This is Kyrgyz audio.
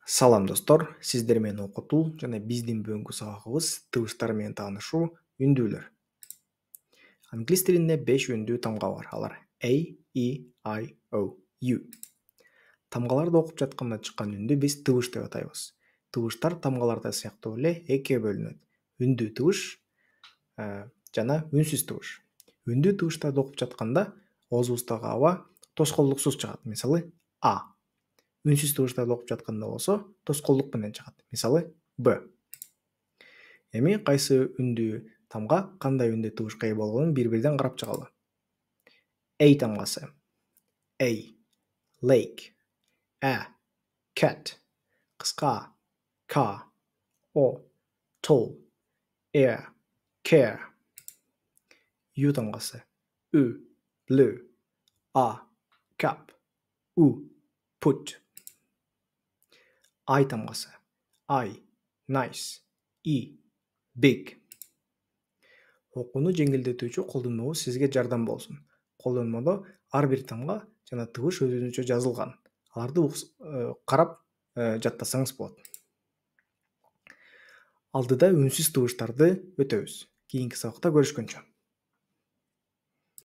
Салам достор, сиздер менен окутуу жана биздин бүгүнкү сабагыбыз тыбыштар менен таанышуу, үндүүлөр. Англис тилинде 5 үндүү тамга бар. Алар A, E, I, O, U. Тамгаларды окуп жатканда чыккан үндү биз тыбыш деп атайбыз. Тыбыштар тамгаларда сыяктуу эле экиге бөлүнөт. Үндүү тыбыш жана үнсүз тыбыш. Үндүү тыбыштарды окуп жатканда оозубуздагы аба тоскоолдуксуз чыгат. Мисалы А. Үнсүз тыбыштарды окуп жатканда болсо тоскоолдук менен чыгат. Мисалы Б. Эми кайсы үндүү тамга кандай үндүү тыбышка ээ болгонун бири-бирден карап чыгалы. A тамгасы. A. Lake. A. Cat. Кыска. K. O. Tall. Air. Care. U тамгасы. U. Blue. A. Cup. U. Put. I тамгасы. I. Nice. E. Big. Окууну жеңилдетүүчү колдонмобуз сизге жардам болсун. Колдонмодо ар бир тамга жана тыбыш өзүнчө жазылган. Аларды карап жаттасаңыз болот. Алдыда үнсүз тыбыштарды өтөбүз. Кийинки сабакта көрүшкөнчө.